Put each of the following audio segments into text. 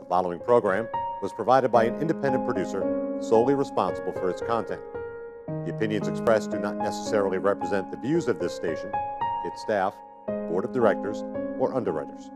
following program was provided by an independent producer solely responsible for its content. The opinions expressed do not necessarily represent the views of this station, its staff, board of directors, or underwriters.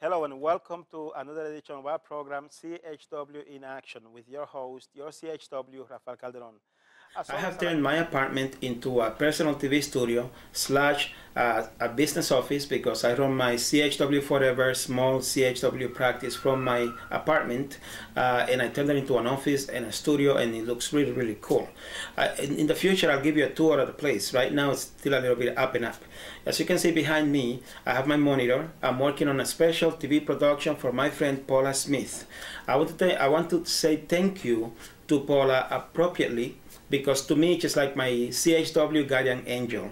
Hello and welcome to another edition of our program, CHW in Action, with your host, your CHW, Rafael Calderon. I have turned my apartment into a personal TV studio slash a business office because I run my CHW Forever small CHW practice from my apartment, and I turned it into an office and a studio, and it looks really, really cool. In the future, I'll give you a tour of the place. Right now, it's still a little bit up and up. As you can see behind me, I have my monitor. I'm working on a special TV production for my friend Paula Smith. I want to say thank you to Paula appropriately, because to me, it's just like my CHW guardian angel.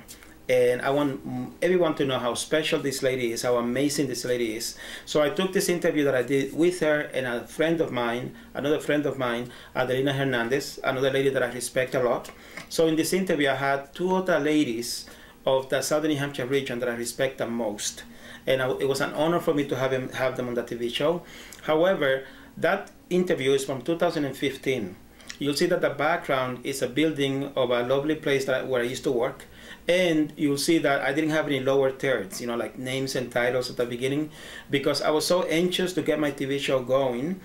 And I want everyone to know how special this lady is, how amazing this lady is. So I took this interview that I did with her and a friend of mine, another friend of mine, Adelina Hernandez, another lady that I respect a lot. So in this interview, I had two other ladies of the Southern New Hampshire region that I respect the most. And it was an honor for me to have them on the TV show. However, that interview is from 2015. You'll see that the background is a building of a lovely place where I used to work. And you'll see that I didn't have any lower thirds, like names and titles at the beginning, because I was so anxious to get my TV show going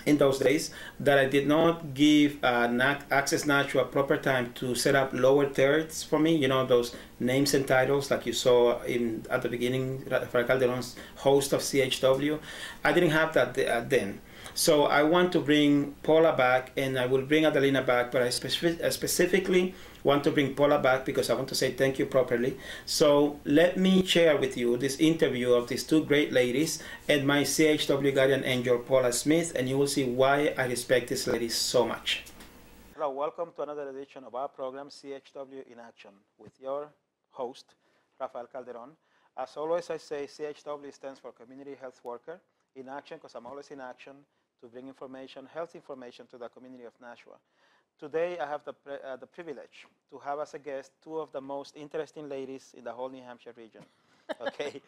in those days that I did not give Access Natural a proper time to set up lower thirds for me, those names and titles like you saw at the beginning, Rafael Calderon's host of CHW. I didn't have that then. So I want to bring Paula back, and I will bring Adelina back, but I specifically want to bring Paula back because I want to say thank you properly. So let me share with you this interview of these two great ladies and my CHW guardian angel, Paula Smith, and you will see why I respect these ladies so much. Hello, welcome to another edition of our program, CHW in Action, with your host, Rafael Calderon. As always, I say CHW stands for Community Health Worker in Action, because I'm always in action to bring information, health information to the community of Nashua. Today, I have the privilege to have as a guest two of the most interesting ladies in the whole New Hampshire region. Okay,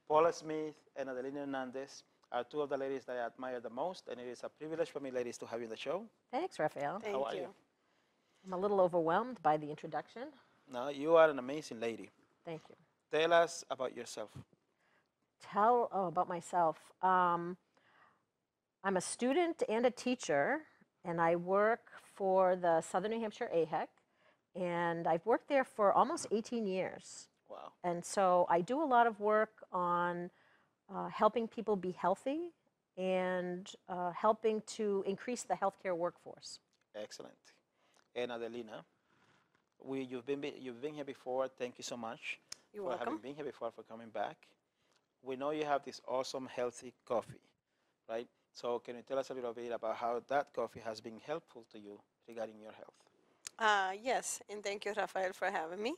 Paula Smith and Adelina Hernandez are two of the ladies that I admire the most, and it is a privilege for me, ladies, to have you in the show. Thanks, Rafael. How are you? I'm a little overwhelmed by the introduction. No, you are an amazing lady. Thank you. Tell us about yourself. About myself. I'm a student and a teacher, and I work for the Southern New Hampshire AHEC, and I've worked there for almost 18 years. Wow. And so I do a lot of work on helping people be healthy and helping to increase the healthcare workforce. Excellent. And Adelina, you've been here before. Thank you so much You're for welcome. having been here before, for coming back. We know you have this awesome, healthy coffee, right? So can you tell us a little bit about how that coffee has been helpful to you regarding your health? Yes, and thank you, Rafael, for having me.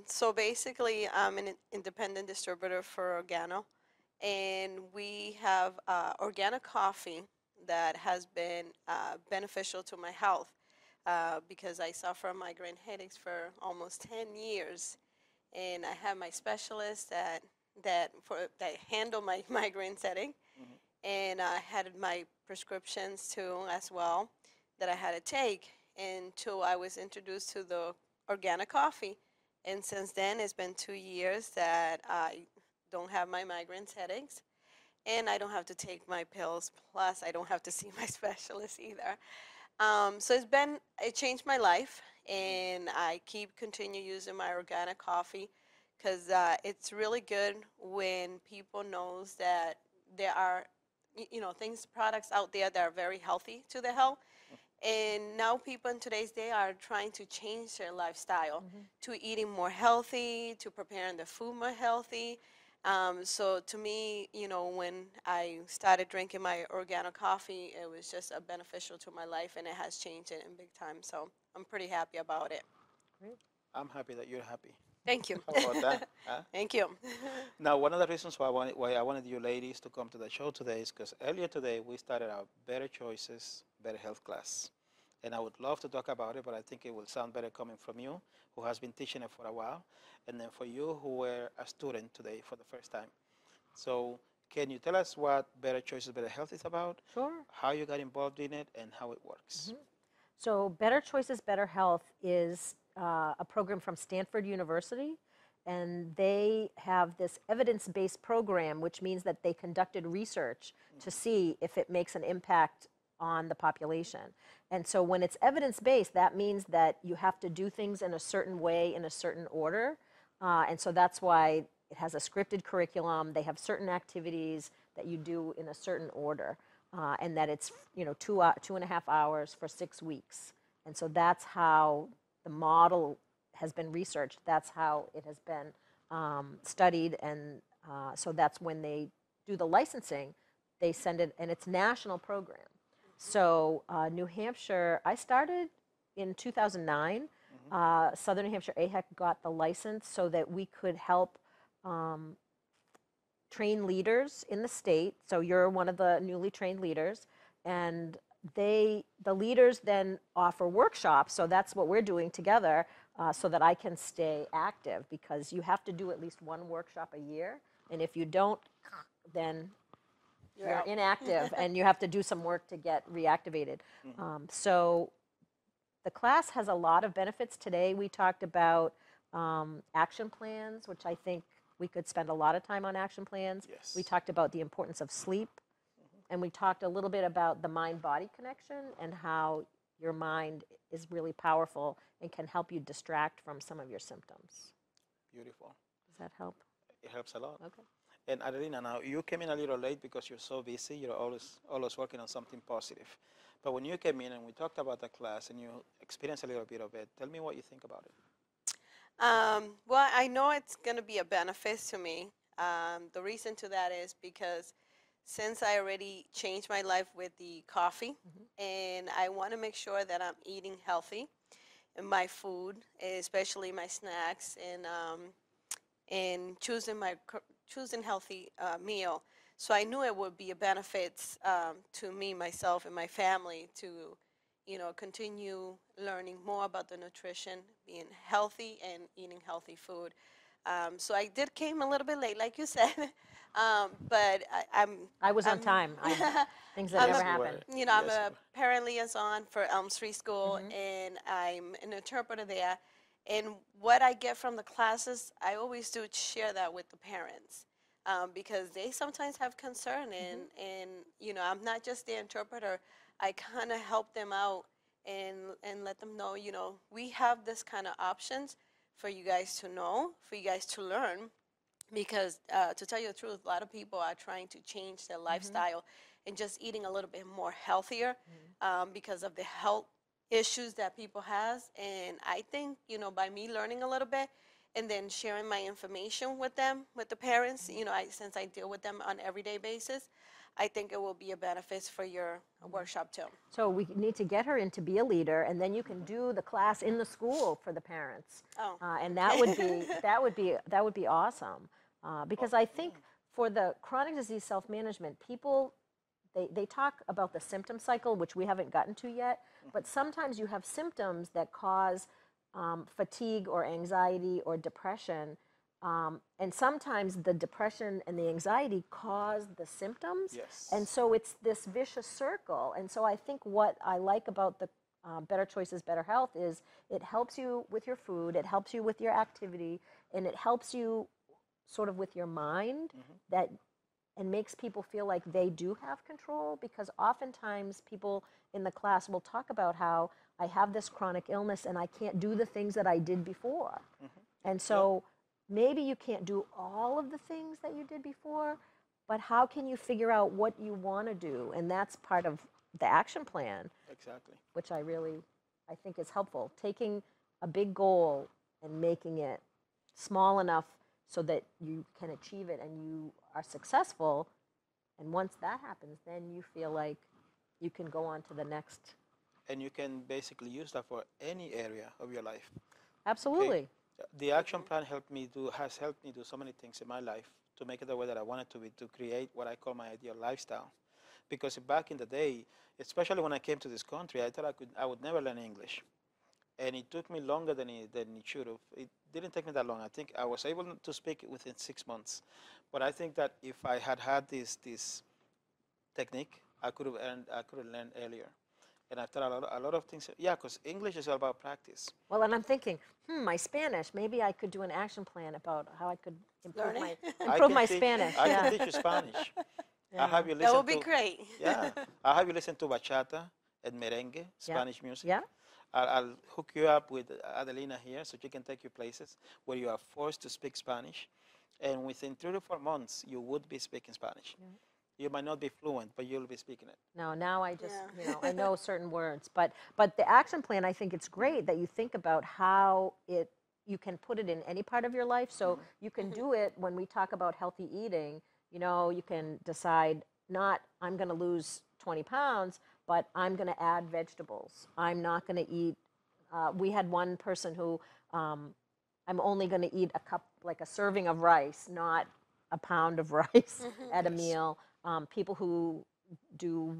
So basically, I'm an independent distributor for Organo, and we have organic coffee that has been beneficial to my health because I suffer from migraine headaches for almost 10 years, and I have my specialist that handle my migraine setting. Mm-hmm. And I had my prescriptions too as well that I had to take until I was introduced to the organic coffee. And since then, it's been 2 years that I don't have my migraine headaches, and I don't have to take my pills. Plus, I don't have to see my specialist either. So it changed my life, and I continue using my organic coffee because it's really good when people knows that there are products out there that are very healthy to the health. And now people in today's day are trying to change their lifestyle to eating more healthy, to preparing the food more healthy. So to me, when I started drinking my organic coffee, it was just beneficial to my life, and it has changed it in big time. So I'm pretty happy about it. Great. I'm happy that you're happy. Thank you. How about that? Huh? Thank you. Now, one of the reasons why I wanted you ladies to come to the show today is because earlier today we started our Better Choices, Better Health class. And I would love to talk about it, but I think it will sound better coming from you, who has been teaching it for a while, and then for you who were a student today for the first time. So can you tell us what Better Choices, Better Health is about? Sure. How you got involved in it and how it works? So Better Choices, Better Health is a program from Stanford University, and they have this evidence-based program, which means that they conducted research to see if it makes an impact on the population. And so when it's evidence-based, that means that you have to do things in a certain way, in a certain order. And so that's why it has a scripted curriculum. They have certain activities that you do in a certain order, and that it's 2.5 hours for 6 weeks. And so that's how the model has been researched. That's how it has been studied, and so that's when they do the licensing, they send it, and it's a national program. So New Hampshire, I started in 2009. Southern New Hampshire AHEC got the license so that we could help train leaders in the state. So you're one of the newly trained leaders, and the leaders then offer workshops. So that's what we're doing together, so that I can stay active, because you have to do at least one workshop a year, and if you don't, then you're inactive and you have to do some work to get reactivated. So the class has a lot of benefits. Today we talked about action plans, which I think we could spend a lot of time on action plans. Yes. We talked about the importance of sleep, and we talked a little bit about the mind-body connection and how your mind is really powerful and can help you distract from some of your symptoms. Beautiful. Does that help? It helps a lot. Okay. And Adelina, now you came in a little late because you're so busy. You're always working on something positive. But when you came in and we talked about the class and you experienced a little bit of it, tell me what you think about it. Well, I know it's going to be a benefit to me. The reason to that is because since I already changed my life with the coffee, and I want to make sure that I'm eating healthy in my food, especially my snacks, and choosing healthy meal. So I knew it would be a benefit to me, myself, and my family to, continue learning more about the nutrition, being healthy, and eating healthy food. So I came a little bit late, like you said, but I was on time. Things that never happen. I'm a parent liaison for Elm Street School, and I'm an interpreter there. And what I get from the classes, I always do share that with the parents, because they sometimes have concern, and I'm not just the interpreter. I kind of help them out and let them know, we have this kind of options for you guys to know, for you guys to learn, because to tell you the truth, a lot of people are trying to change their lifestyle and just eating a little bit more healthier because of the health issues that people has. And I think, by me learning a little bit and then sharing my information with them, with the parents, since I deal with them on an everyday basis, I think it will be a benefit for your workshop too. So we need to get her in to be a leader, and then you can do the class in the school for the parents. Oh. And that would be awesome, because I think for the chronic disease self-management, people they talk about the symptom cycle, which we haven't gotten to yet, but sometimes you have symptoms that cause fatigue or anxiety or depression. And sometimes the depression and the anxiety cause the symptoms. Yes. And so it's this vicious circle. And so I think what I like about the Better Choices, Better Health is it helps you with your food, it helps you with your activity, and it helps you sort of with your mind, and makes people feel like they do have control, because oftentimes people in the class will talk about how I have this chronic illness and I can't do the things that I did before. And so maybe you can't do all of the things that you did before, but how can you figure out what you want to do? And that's part of the action plan. Exactly. Which I think is helpful. Taking a big goal and making it small enough so that you can achieve it and you are successful. And once that happens, then you feel like you can go on to the next. And you can basically use that for any area of your life. Absolutely. Okay. The action plan has helped me do so many things in my life to make it the way that I want it to be, to create what I call my ideal lifestyle. Because back in the day, especially when I came to this country, I thought I would never learn English, and it took me longer than it should have. It didn't take me that long. I think I was able to speak it within 6 months, but I think that if I had this technique, I could have learned earlier. And I thought a lot of things. Yeah, because English is all about practice. Well, and I'm thinking, my Spanish, maybe I could do an action plan about how I could improve Learning? my Spanish. I Yeah. can teach you Spanish. I have you listen That would be to, great. yeah, I have you listen to bachata and merengue, Spanish music. Yeah. I'll hook you up with Adelina here so she can take you places where you are forced to speak Spanish. And within 3 to 4 months, you would be speaking Spanish. Yeah. You might not be fluent, but you'll be speaking it. No, now I just, Yeah. I know certain words. But the action plan, I think it's great that you think about how you can put it in any part of your life. So you can do it when we talk about healthy eating. You can decide not, I'm going to lose 20 pounds, but I'm going to add vegetables. I'm not going to eat. We had one person who, I'm only going to eat a cup, like a serving of rice, not a pound of rice at a meal. People who do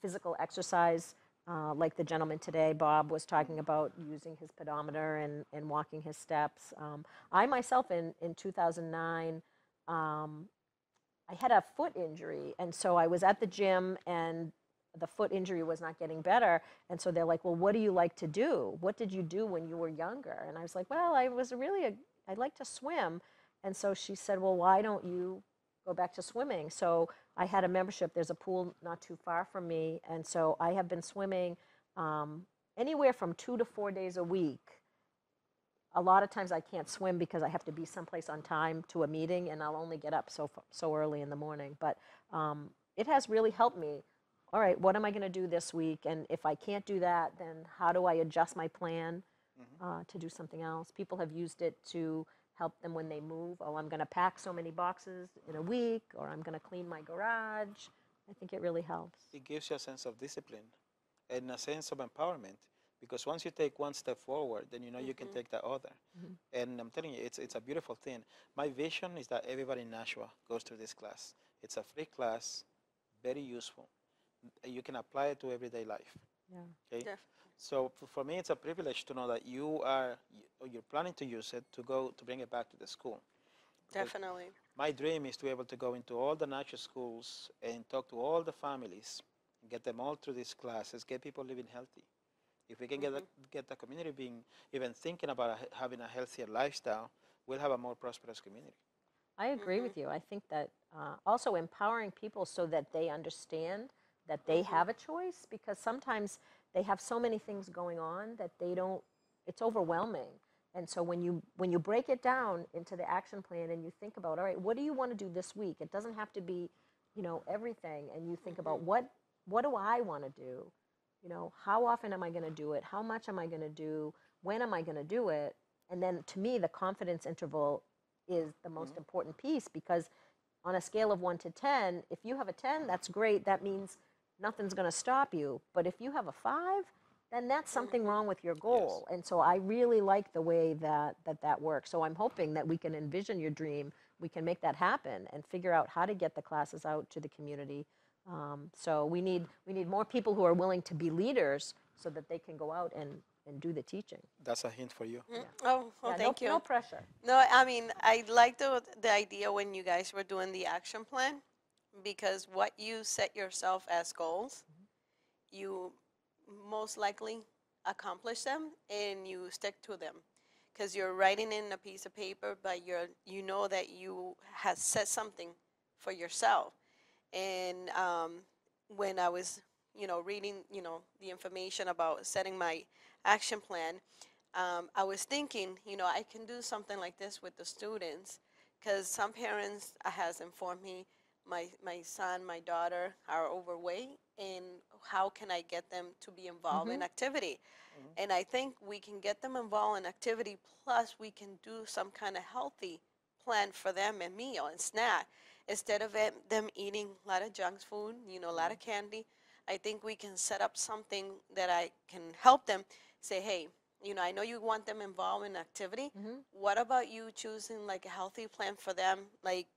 physical exercise, like the gentleman today, Bob, was talking about using his pedometer and walking his steps. I myself, in 2009, I had a foot injury, and so I was at the gym, and the foot injury was not getting better. And so they're like, well, what do you like to do? What did you do when you were younger? And I was like, well, I like to swim. And so she said, well, why don't you go back to swimming? So I had a membership. There's a pool not too far from me. And so I have been swimming anywhere from 2 to 4 days a week. A lot of times I can't swim because I have to be someplace on time to a meeting, and I'll only get up so early in the morning. But it has really helped me. All right, what am I going to do this week? And if I can't do that, then how do I adjust my plan to do something else? People have used it to help them when they move. Oh, I'm going to pack so many boxes in a week, or I'm going to clean my garage. I think it really helps. It gives you a sense of discipline and a sense of empowerment, because once you take one step forward, then you can take the other. And I'm telling you, it's a beautiful thing. My vision is that everybody in Nashua goes through this class. It's a free class, very useful. You can apply it to everyday life. Yeah. Okay. Definitely. So for me, it's a privilege to know that you're planning to use it to bring it back to the school. Because Definitely. my dream is to be able to go into all the Nashua schools and talk to all the families, and get them all through these classes, get people living healthy. If we can get the community being even thinking about having a healthier lifestyle, we'll have a more prosperous community. I agree with you. I think that also empowering people so that they understand that they have a choice, because sometimes they have so many things going on that it's overwhelming. And so when you break it down into the action plan and you think about, all right, what do you want to do this week? It doesn't have to be, everything. And you think about what do I want to do? How often am I going to do it? How much am I going to do? When am I going to do it? And then to me, the confidence interval is the most important piece, because on a scale of 1 to 10, if you have a 10, that's great. That means nothing's going to stop you. But if you have a 5, then that's something wrong with your goal. Yes. And so I really like the way that works. So I'm hoping that we can envision your dream. We can make that happen and figure out how to get the classes out to the community. So we need more people who are willing to be leaders so that they can go out and do the teaching. That's a hint for you. Oh, Yeah, thank you. No pressure. No, I mean, I like the idea when you guys were doing the action plan, because what you set yourself as goals, you most likely accomplish them and you stick to them, because you're writing in a piece of paper, but you know that you have set something for yourself. And when I was, reading, the information about setting my action plan, I was thinking, I can do something like this with the students, because some parents has informed me my son, my daughter are overweight, and how can I get them to be involved in activity? And I think we can get them involved in activity, plus we can do some kind of healthy plan for them, and meal and snack, instead of them eating a lot of junk food, a lot of candy. I think we can set up something that I can help them say, hey, I know you want them involved in activity. What about you choosing like a healthy plan for them, like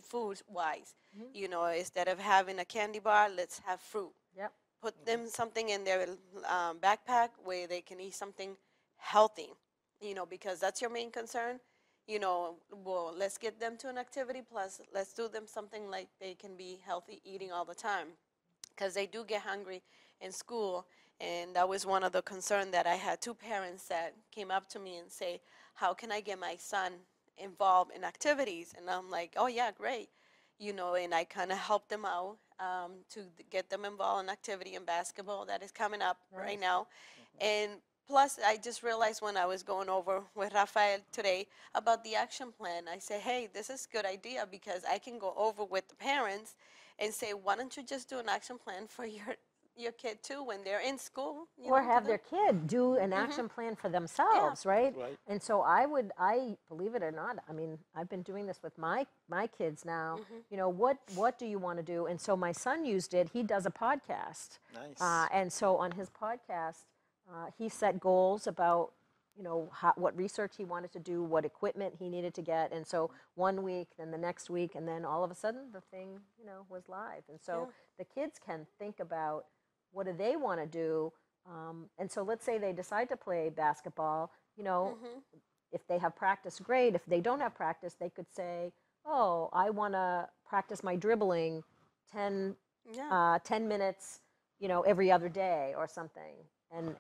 food wise? Instead of having a candy bar, let's have fruit. Yep. Put them something in their backpack where they can eat something healthy, because that's your main concern. Well, let's get them to an activity, plus let's do them something like they can be healthy eating all the time, because they do get hungry in school. And that was one of the concerns that I had. Two parents that came up to me and say, how can I get my son involved in activities? And I'm like, oh yeah, great. And I kind of helped them out to get them involved in activity and basketball that is coming up right now. And plus, I just realized when I was going over with Rafael today about the action plan, I said, hey, this is a good idea, because I can go over with the parents and say, why don't you just do an action plan for your kid too when they're in school? Or have their kid do an action plan for themselves, right? Right. And so I believe it or not, I mean, I've been doing this with my kids now. What do you want to do? And so my son used it. He does a podcast. Nice. And so on his podcast, he set goals about, what research he wanted to do, what equipment he needed to get. And so one week, then the next week, and then all of a sudden the thing, was live. And so the kids can think about, what do they want to do? And so let's say they decide to play basketball, if they have practice, great. If they don't have practice, they could say, oh, I want to practice my dribbling 10 minutes, every other day or something. And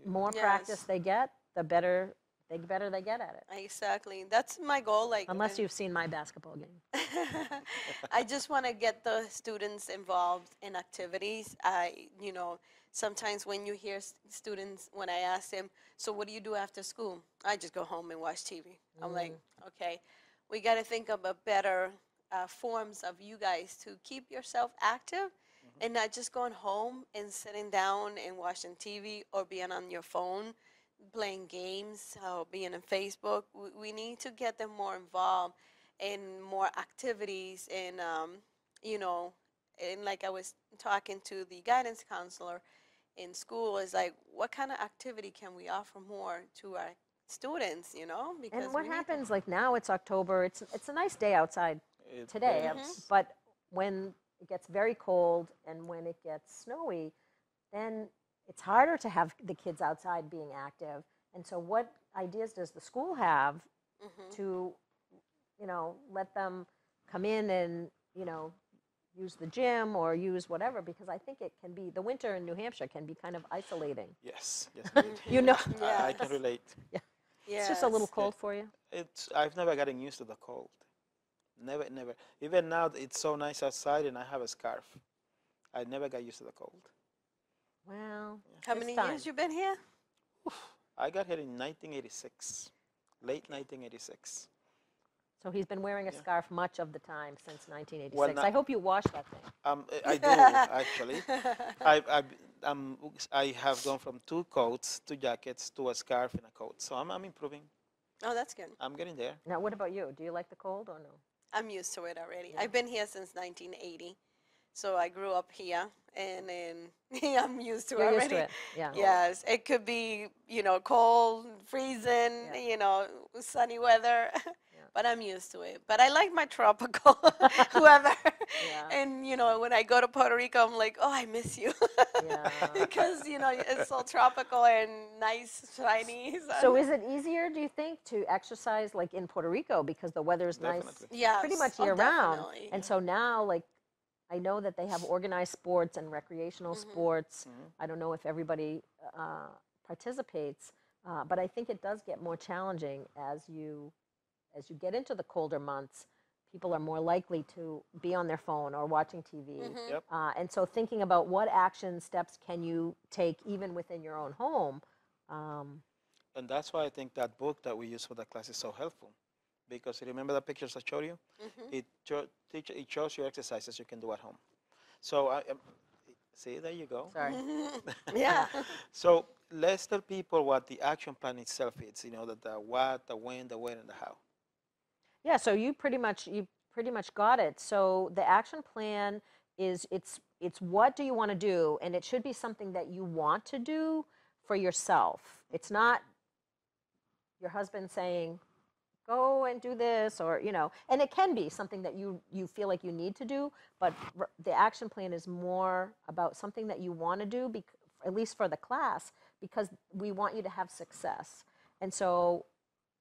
more practice they get, the better they get at it. Exactly. That's my goal. Like, unless you've seen my basketball game. I just want to get the students involved in activities. Sometimes when you hear students, when I ask them, so what do you do after school? I just go home and watch TV. I'm like, okay, we got to think of a better forms of you guys to keep yourself active, and not just going home and sitting down and watching TV or being on your phone, playing games, being on Facebook. We need to get them more involved in more activities, and and like I was talking to the guidance counselor in school, is like, what kind of activity can we offer more to our students? Because and what happens, like now it's October, it's a nice day outside today, but when it gets very cold and when it gets snowy, then it's harder to have the kids outside being active. And so what ideas does the school have to, let them come in and, use the gym or use whatever? Because I think it can be, the winter in New Hampshire can be kind of isolating. Yes. I can relate. Yeah. It's just a little cold for you? I've never gotten used to the cold. Never. Even now, it's so nice outside and I have a scarf. I never got used to the cold. Well, how many years you been here? I got here in 1986, late 1986. So he's been wearing a scarf much of the time since 1986. Well, I hope you wash that thing. I do, actually. I have gone from 2 coats, 2 jackets, to a scarf and a coat. So I'm improving. Oh, that's good. I'm getting there. Now, what about you? Do you like the cold or no? I'm used to it already. I've been here since 1980. So I grew up here, and then I'm used to it already. You're used to it, yeah. Yes, it could be, cold, freezing, sunny weather, but I'm used to it. But I like my tropical weather. And, when I go to Puerto Rico, I'm like, oh, I miss you. Because, it's so tropical and nice, shiny. So is it easier, do you think, to exercise like in Puerto Rico because the weather's nice pretty much year round? And so now, like, I know that they have organized sports and recreational sports. I don't know if everybody participates, but I think it does get more challenging as you get into the colder months. People are more likely to be on their phone or watching TV. And so thinking about what action steps can you take even within your own home. And that's why I think that book that we use for the class is so helpful. Because remember the pictures I showed you? It shows you exercises you can do at home. So, see, there you go. Sorry. So let's tell people what the action plan itself is. The what, the when, the where, and the how. Yeah, so you pretty much got it. So the action plan is it's what do you want to do, and it should be something that you want to do for yourself. It's not your husband saying, go and do this, or, you know, and it can be something that you feel like you need to do, but the action plan is more about something that you want to do, at least for the class, because we want you to have success. And so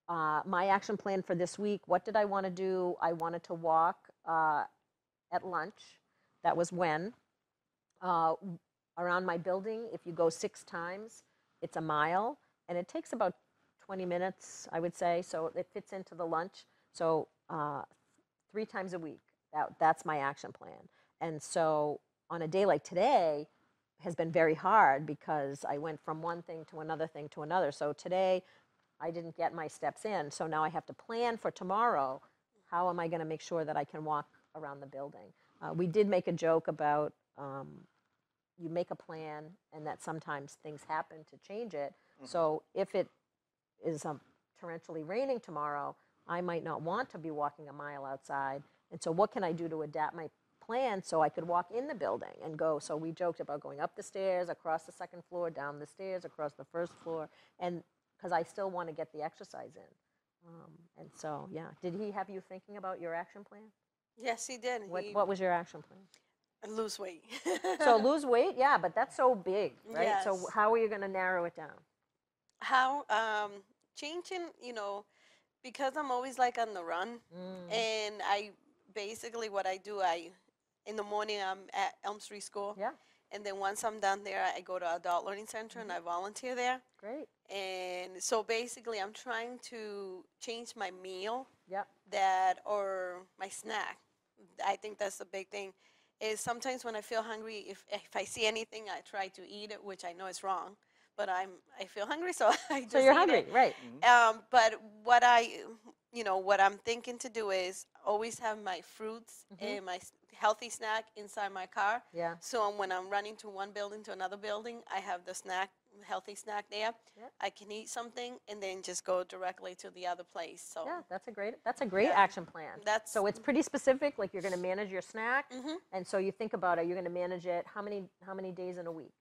my action plan for this week, what did I want to do? I wanted to walk at lunch. That was when. Around my building, if you go 6 times, it's a mile, and it takes about 20 minutes, I would say, so it fits into the lunch. So 3 times a week, that's my action plan. And so on a day like today has been very hard because I went from one thing to another thing to another. So today I didn't get my steps in, so now I have to plan for tomorrow. How am I going to make sure that I can walk around the building? We did make a joke about you make a plan and that sometimes things happen to change it. So if it is torrentially raining tomorrow, I might not want to be walking a mile outside. And so what can I do to adapt my plan so I could walk in the building and go? So we joked about going up the stairs, across the 2nd floor, down the stairs, across the 1st floor, and because I still want to get the exercise in. And so, yeah. Did he have you thinking about your action plan? Yes, he did. What was your action plan? Lose weight. So lose weight, yeah, but that's so big, right? Yes. So how are you going to narrow it down? How changing, you know, because I'm always like on the run, and I basically what I do, in the morning I'm at Elm Street School, Yeah, and then once I'm done there, I go to Adult Learning Center and I volunteer there. great. And so basically, I'm trying to change my meal, Yep. or my snack. I think that's the big thing. Is sometimes when I feel hungry, if I see anything, I try to eat it, which I know is wrong. But I feel hungry, so I just So you're eat hungry, it. right? But what what I'm thinking to do is always have my fruits and my healthy snack inside my car. Yeah. So when I'm running to one building to another building, I have the healthy snack there. Yep. I can eat something and then just go directly to the other place. So Yeah, that's a great Yeah. action plan. That's- So it's pretty specific, like you're going to manage your snack, and so you think about it, you're going to manage it how many days in a week?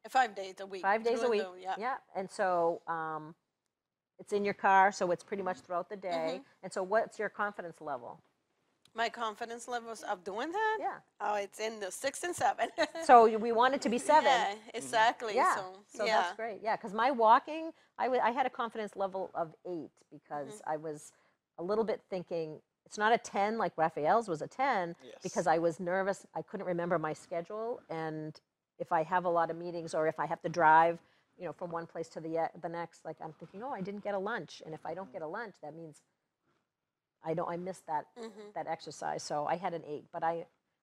5 days a week. 5 days a week. Yeah. And so it's in your car, so it's pretty much throughout the day. And so what's your confidence level? My confidence levels of doing that? Yeah. Oh, it's in the 6 and 7. So we want it to be 7. Yeah, exactly. Yeah, So, so that's great. Yeah, because my walking, I had a confidence level of 8 because I was a little bit thinking, it's not a 10 like Raphael's was a 10 because I was nervous. I couldn't remember my schedule, and if I have a lot of meetings or if I have to drive, you know, from one place to the next, like I'm thinking, oh, I didn't get a lunch, and if I don't get a lunch, that means I missed that exercise. So I had an 8, but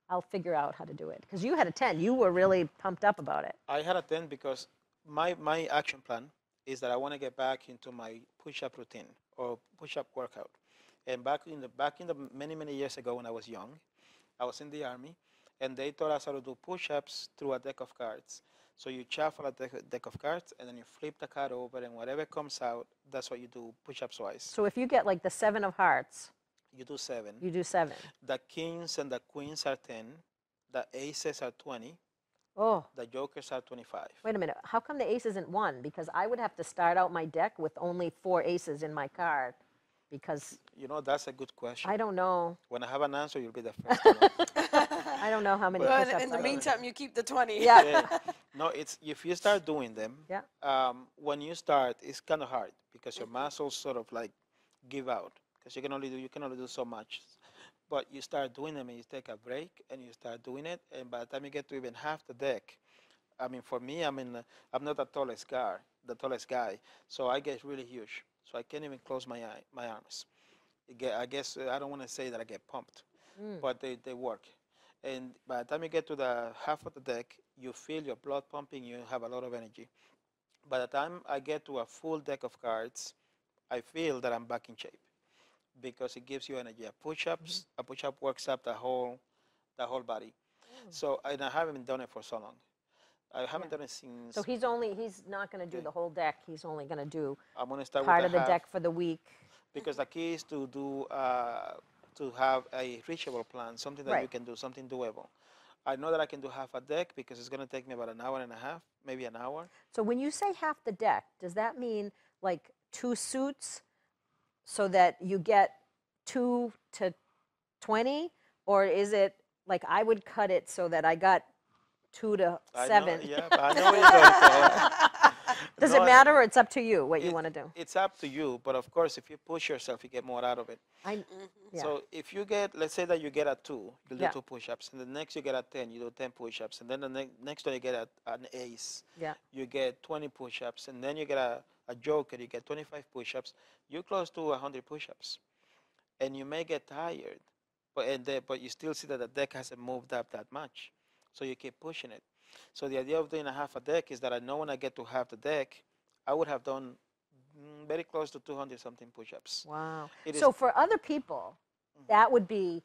I'll figure out how to do it because you had a 10. You were really pumped up about it. I had a 10 because my action plan is that I want to get back into my push-up routine or push-up workout. And back in the many years ago when I was young, I was in the Army, and they taught us how to do push-ups through a deck of cards. So you shuffle a deck of cards, and then you flip the card over, and whatever comes out, that's what you do push-ups wise. So if you get like the 7 of hearts, You do 7. you do 7. The kings and the queens are 10. The aces are 20. Oh, The jokers are 25. wait a minute. How come the ace isn't 1? Because I would have to start out my deck with only 4 aces in my card because You know, that's a good question. I don't know. When I have an answer, you'll be the first to know. I don't know how many Well, push-ups in the I do. meantime, you keep the 20. Yeah. Yeah. No, it's if you start doing them, Yeah. when you start, it's kind of hard because your muscles sort of like give out because you can only do so much. But you start doing them and you take a break and you start doing it, and by the time you get to even half the deck, I mean, for me, I'm not the tallest guy, so I get really huge, so I can't even close my arms. I guess I don't want to say that I get pumped, but they work. And by the time you get to the half of the deck, you feel your blood pumping, you have a lot of energy. By the time I get to a full deck of cards, I feel that I'm back in shape because it gives you energy. A push-up works up the whole body. So, and I haven't done it for so long. I haven't done it since. So he's not going to do the whole deck. He's only going to do I'm going to start part with of the half, deck for the week. because the key is to have a reachable plan, something that you Right. can do, something doable. I know that I can do half a deck because it's going to take me about an hour and a half, maybe an hour. So when you say half the deck, does that mean like 2 suits so that you get 2 to 20? Or is it like I would cut it so that I got 2 to 7? Yeah, but I know where you're going. Does No, it matter, or it's up to you what you want to do? It's up to you, but of course, if you push yourself, you get more out of it. Yeah. So if you get, let's say that you get a 2, you'll do Yeah. 2 push-ups, and the next you get a 10, you do 10 push-ups, and then the next one you get an ace, Yeah. you get 20 push-ups, and then you get a joker, you get 25 push-ups. You're close to 100 push-ups, and you may get tired, but you still see that the deck hasn't moved up that much, so you keep pushing it. So the idea of doing a half a deck is that I know when I get to half the deck, I would have done very close to 200 something push-ups. Wow. It So is- for other people, that would be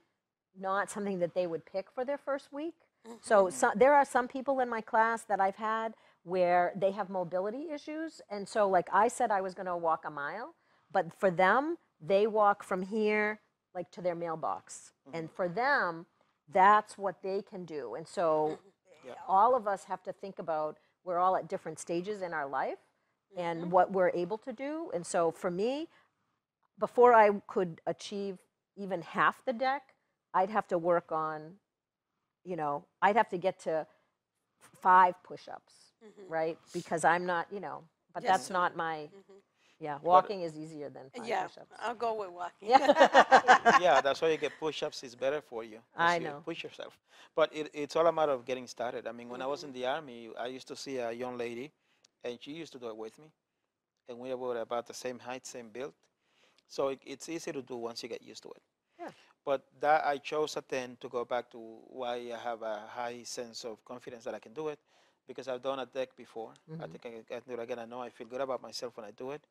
not something that they would pick for their first week. So there are some people in my class that I've had where they have mobility issues. And so like I said I was going to walk a mile, but for them, they walk from here like to their mailbox. And for them, that's what they can do. And so all of us have to think about, we're all at different stages in our life and what we're able to do. And so for me, before I could achieve even half the deck, I'd have to work on, I'd have to get to 5 push-ups, right? Because I'm not, but that's not my, walking is easier than 5 Yeah, push-ups. I'll go with walking. yeah, that's why you get push-ups. It's better for you. 'Cause I you know. push yourself. But it's all a matter of getting started. I mean, when I was in the Army, I used to see a young lady, and she used to do it with me. And we were about the same height, same build. So it's easy to do once you get used to it. Yeah. But that I chose a 10 to go back to why I have a high sense of confidence that I can do it, because I've done a deck before. I think I can do it again. I know I feel good about myself when I do it.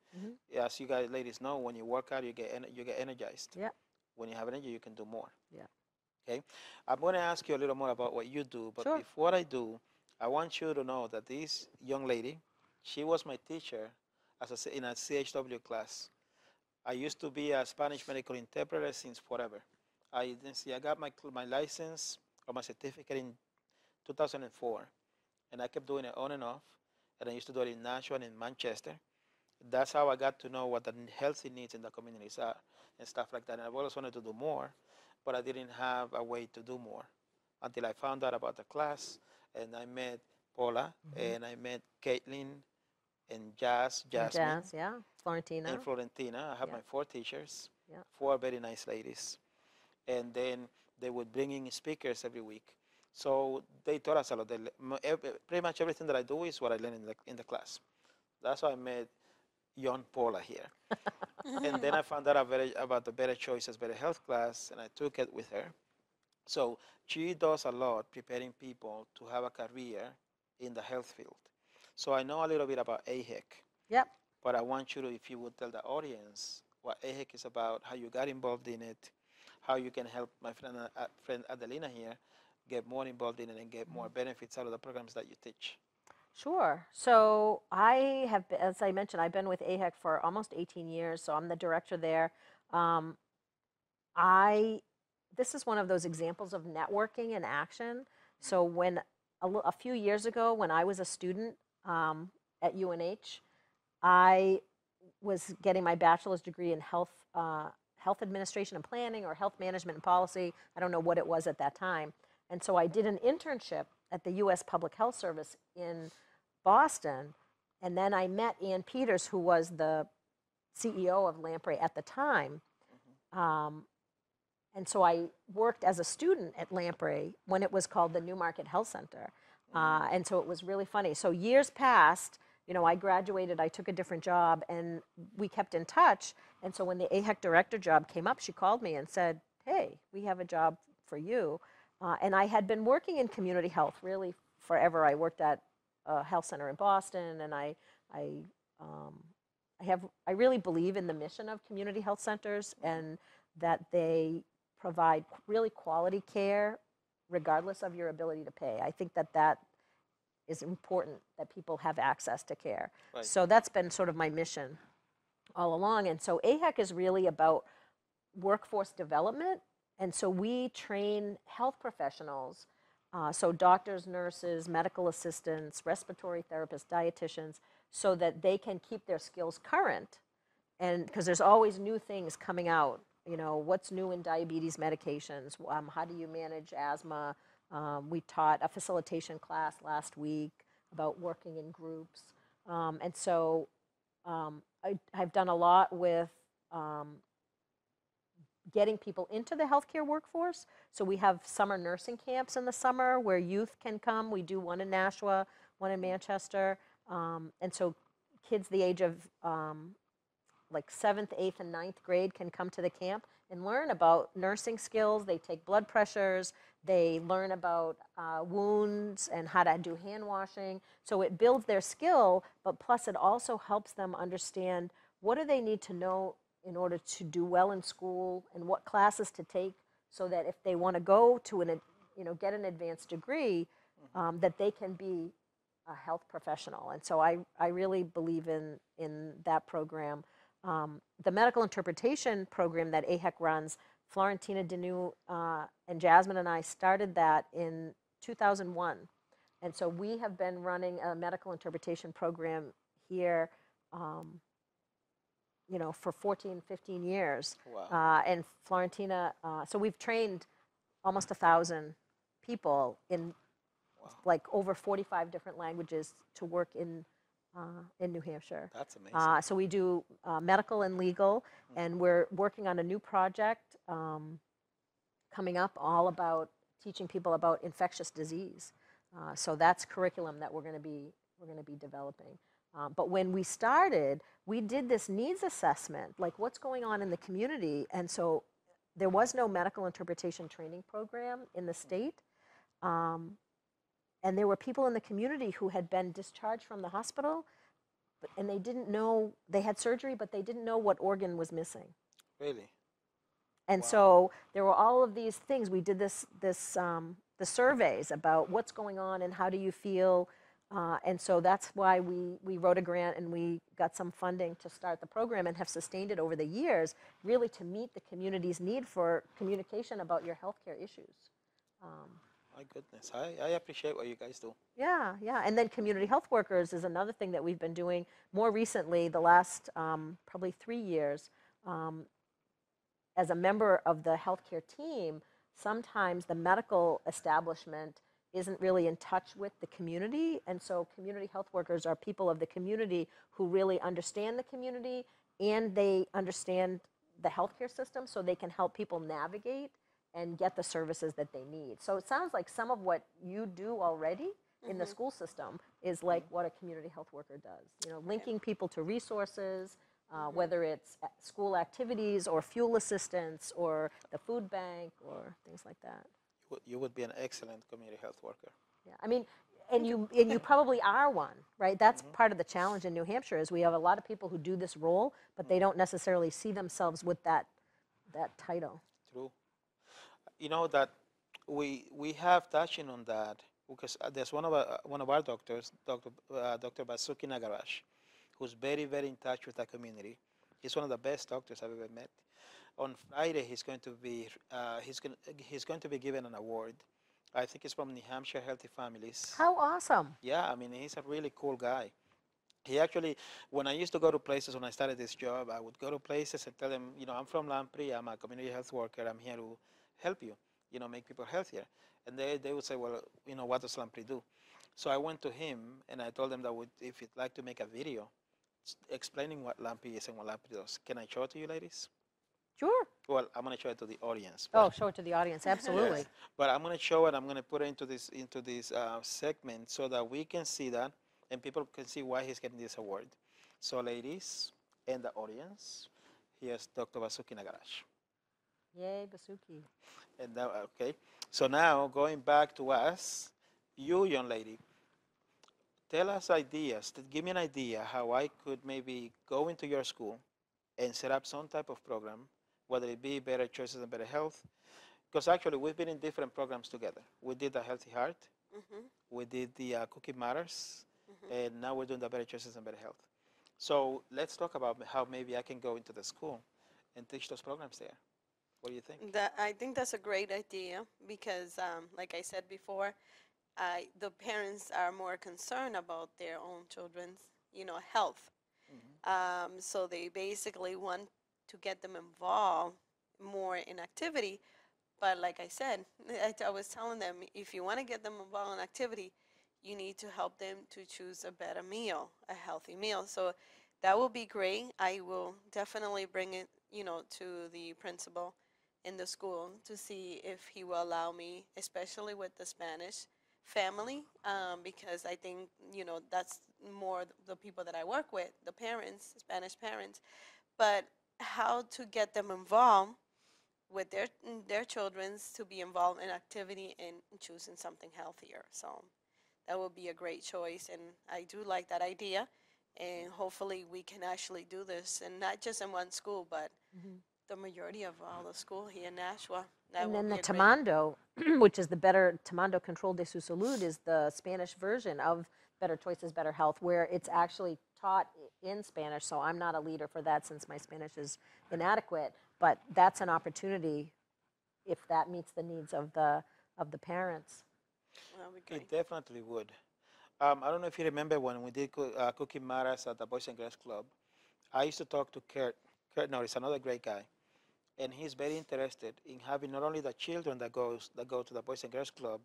As you guys, ladies, know, when you work out, you get energized. Yeah. When you have energy, you can do more. Yeah. Okay. I'm going to ask you a little more about what you do, but Sure. before I do, I want you to know that this young lady, she was my teacher in a CHW class. I used to be a Spanish medical interpreter since forever. I got my license or my certificate in 2004, and I kept doing it on and off. And I used to do it in Nashua and in Manchester. That's how I got to know what the healthy needs in the communities are and stuff like that. And I've always wanted to do more, but I didn't have a way to do more until I found out about the class, and I met Paula, and I met Caitlin, and Jasmine, Jazz, yeah. Florentina. and Florentina. I have Yeah. my 4 teachers, Yeah. 4 very nice ladies. And then they would bring in speakers every week. So they taught us a lot. Pretty much everything that I do is what I learned in the class. That's why I met young Paula here. And then I found out about the Better Choices, Better Health class, and I took it with her. So she does a lot preparing people to have a career in the health field. So I know a little bit about AHEC, Yep. but I want you to, if you would tell the audience what AHEC is about, how you got involved in it, how you can help my friend Adelina here get more involved in it and get more benefits out of the programs that you teach. Sure. So I have, as I mentioned, I've been with AHEC for almost 18 years, so I'm the director there. This is one of those examples of networking in action. So when a few years ago, when I was a student at UNH, I was getting my bachelor's degree in health administration and planning, or health management and policy. I don't know what it was at that time. And so I did an internship at the U.S. Public Health Service in Boston. And then I met Ann Peters, who was the CEO of Lamprey at the time. And so I worked as a student at Lamprey when it was called the Newmarket Health Center. And so it was really funny. So years passed, I graduated, I took a different job, and we kept in touch. And so when the AHEC director job came up, she called me and said, hey, we have a job for you. And I had been working in community health really forever. I worked at a health center in Boston, and I really believe in the mission of community health centers, and that they provide really quality care regardless of your ability to pay. I think that is important, that people have access to care. Right. So that's been sort of my mission all along. And so AHEC is really about workforce development. And so we train health professionals So doctors, nurses, medical assistants, respiratory therapists, dietitians, so that they can keep their skills current. And because there's always new things coming out, you know, what's new in diabetes medications, how do you manage asthma? We taught a facilitation class last week about working in groups. And so I've done a lot with getting people into the healthcare workforce. So we have summer nursing camps in the summer where youth can come. We do one in Nashua, one in Manchester. And so kids the age of like 7th, 8th, and 9th grade can come to the camp and learn about nursing skills. They take blood pressures. They learn about wounds and how to do hand washing. So it builds their skill, but plus it also helps them understand what do they need to know in order to do well in school and what classes to take so that if they want to go to get an advanced degree, that they can be a health professional. And so I really believe in that program. The medical interpretation program that AHEC runs, Florentina Deneau and Jasmine and I started that in 2001. And so we have been running a medical interpretation program here for 14, 15 years. Wow. And Florentina, so we've trained almost 1,000 people in like over 45 different languages to work in New Hampshire. That's amazing. So we do medical and legal, and we're working on a new project coming up all about teaching people about infectious disease. So that's curriculum that we're going to be developing. But when we started, we did this needs assessment, like what's going on in the community, and so there was no medical interpretation training program in the state. And there were people in the community who had been discharged from the hospital, and they didn't know, they had surgery, but they didn't know what organ was missing. Really? And Wow. So there were all of these things. We did the surveys about what's going on and how do you feel. And so that's why we wrote a grant and we got some funding to start the program and have sustained it over the years, really to meet the community's need for communication about your healthcare issues. My goodness, I appreciate what you guys do. Yeah, yeah. And then community health workers is another thing that we've been doing more recently, the last probably 3 years. As a member of the healthcare team, sometimes the medical establishment isn't really in touch with the community. And so community health workers are people of the community who really understand the community and they understand the healthcare system so they can help people navigate and get the services that they need. So it sounds like some of what you do already in the school system is like what a community health worker does. You know, linking people to resources, whether it's school activities or fuel assistance or the food bank or things like that. You would be an excellent community health worker. Yeah, I mean, and you probably are one, right? That's part of the challenge in New Hampshire is we have a lot of people who do this role, but they don't necessarily see themselves with that title. True. You know that we have touching on that because there's one of our doctors, Dr. Basuki Nagarash, who's very, very in touch with the community. He's one of the best doctors I've ever met. On Friday, he's going to be given an award. I think it's from New Hampshire Healthy Families. How awesome! Yeah, I mean, he's a really cool guy. He actually, when I used to go to places when I started this job, I would go to places and tell them, you know, I'm from Lamprey, I'm a community health worker, I'm here to help you, you know, make people healthier. And they would say, well, you know, what does Lamprey do? So I went to him and I told him that if you'd like to make a video explaining what Lamprey is and what Lamprey does, can I show it to you ladies? Sure. Well, I'm going to show it to the audience. Oh, show it to the audience, absolutely. Yes. But I'm going to show it, I'm going to put it into this segment so that we can see that and people can see why he's getting this award. So ladies and the audience, here's Dr. Basuki Nagarash. Yay, Basuki. And now, okay, so now going back to us, you young lady, tell us ideas, give me an idea how I could maybe go into your school and set up some type of program, whether it be Better Choices and Better Health, because actually we've been in different programs together. We did the Healthy Heart, we did the Cookie Matters, and now we're doing the Better Choices and Better Health. So let's talk about how maybe I can go into the school and teach those programs there. What do you think? I think that's a great idea because, like I said before, the parents are more concerned about their own children's, health. So they basically want to get them involved more in activity. But like I said, I was telling them, if you want to get them involved in activity, you need to help them to choose a better meal, a healthy meal. So that will be great. I will definitely bring it, to the principal in the school to see if he will allow me, especially with the Spanish family, because I think, that's more the people that I work with, the parents, Spanish parents. But how to get them involved with their children's to be involved in activity and choosing something healthier. So that would be a great choice, and I do like that idea. And hopefully we can actually do this, and not just in one school, but the majority of all the school here in Nashua. That And would then be the a great. Tamando, which is the Better Tamando Control de su Salud, is the Spanish version of Better Choices, Better Health, where it's actually taught in Spanish. So I'm not a leader for that since my Spanish is inadequate. But that's an opportunity if that meets the needs of the parents. That would be great. It definitely would. I don't know if you remember when we did Cooking Matters at the Boys and Girls Club. I used to talk to Kurt. Kurt Norris, another great guy, and he's very interested in having not only the children that go to the Boys and Girls Club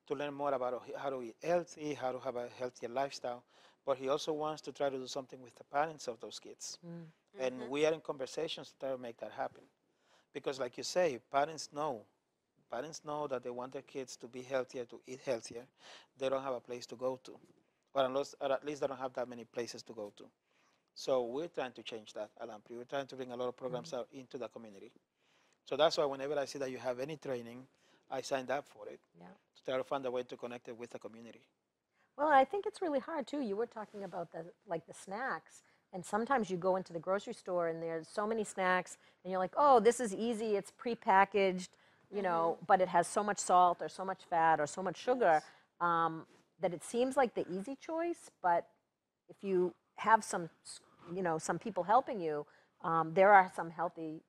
to learn more about how to eat healthy, how to have a healthier lifestyle, but he also wants to try to do something with the parents of those kids. And we are in conversations to try to make that happen, because, like you say, parents know that they want their kids to be healthier, to eat healthier. They don't have a place to go to, or at least they don't have that many places to go to. So we're trying to change that, Alampri. We're trying to bring a lot of programs out into the community. So that's why whenever I see that you have any training, I signed up for it to try to find a way to connect it with the community. Well, I think it's really hard too. You were talking about the snacks, and sometimes you go into the grocery store and there's so many snacks, and you're like, oh, this is easy. It's prepackaged, but it has so much salt or so much fat or so much sugar that it seems like the easy choice. But if you have some people helping you, there are some healthy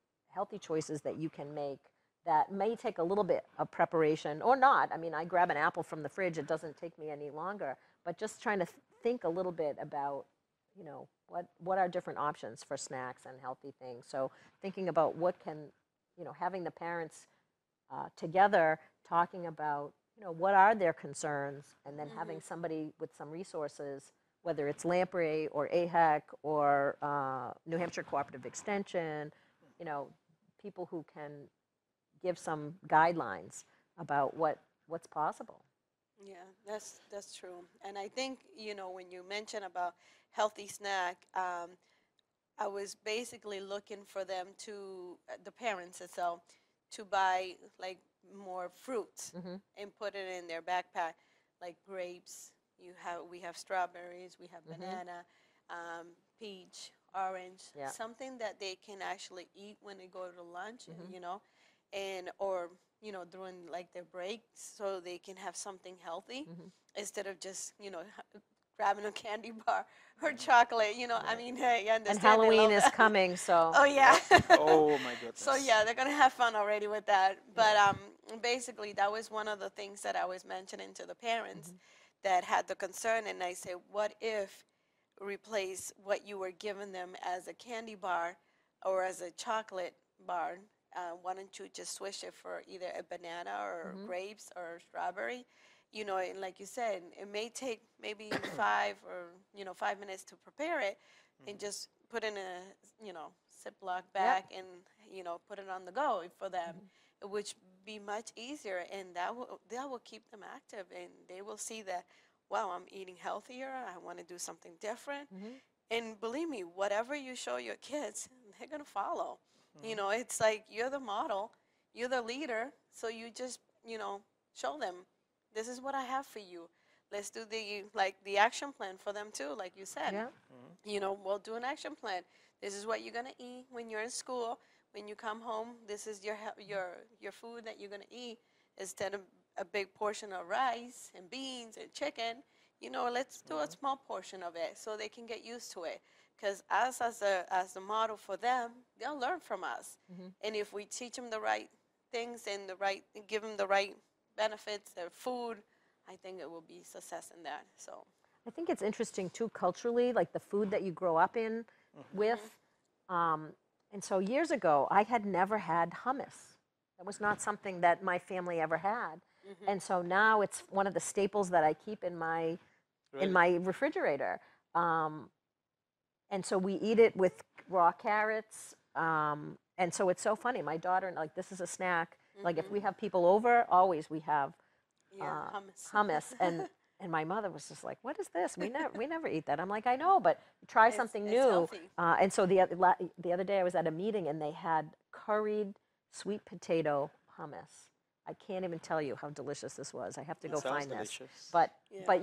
choices that you can make that may take a little bit of preparation or not. I mean, I grab an apple from the fridge, it doesn't take me any longer, but just trying to think a little bit about, what are different options for snacks and healthy things. So thinking about what can, having the parents together talking about, what are their concerns, and then having somebody with some resources, whether it's Lamprey or AHEC or New Hampshire Cooperative Extension, people who can give some guidelines about what's possible. Yeah, that's true. And I think, when you mention about healthy snack, I was basically looking for them the parents itself, to buy like more fruits and put it in their backpack, like grapes. We have strawberries, we have banana, peach, orange, something that they can actually eat when they go to lunch, or during like their breaks, so they can have something healthy instead of just grabbing a candy bar or chocolate. I mean, hey, I understand. And Halloween is coming, so. Oh yeah. Oh my goodness. So yeah, they're gonna have fun already with that. But basically, that was one of the things that I was mentioning to the parents that had the concern, and I said, what if replace what you were giving them as a candy bar or as a chocolate bar? Why don't you just switch it for either a banana or grapes or strawberry? And like you said, it may take maybe 5 minutes to prepare it, and just put in a Ziploc bag and put it on the go for them, which be much easier, and that will keep them active, and they will see that, wow, I'm eating healthier. I want to do something different, and believe me, whatever you show your kids, they're gonna follow. It's like you're the model, you're the leader, so you just show them, this is what I have for you. Let's do the action plan for them too, like you said. We'll do an action plan. This is what you're gonna eat when you're in school. When you come home, this is your food that you're gonna eat, instead of a big portion of rice and beans and chicken. Let's do a small portion of it so they can get used to it. because us as the model for them, they'll learn from us. And if we teach them the right things and give them the right benefits, their food, I think it will be success in that. So I think it's interesting too culturally, like the food that you grow up in with. And so years ago, I had never had hummus. That was not something that my family ever had. And so now it's one of the staples that I keep in my refrigerator. And so we eat it with raw carrots. And so it's so funny. My daughter, like, this is a snack. Like, if we have people over, always we have hummus. And my mother was just like, "What is this? We never eat that." I'm like, "I know, but try something new." And so the other day I was at a meeting and they had curried sweet potato hummus. I can't even tell you how delicious this was. I have to go find this. But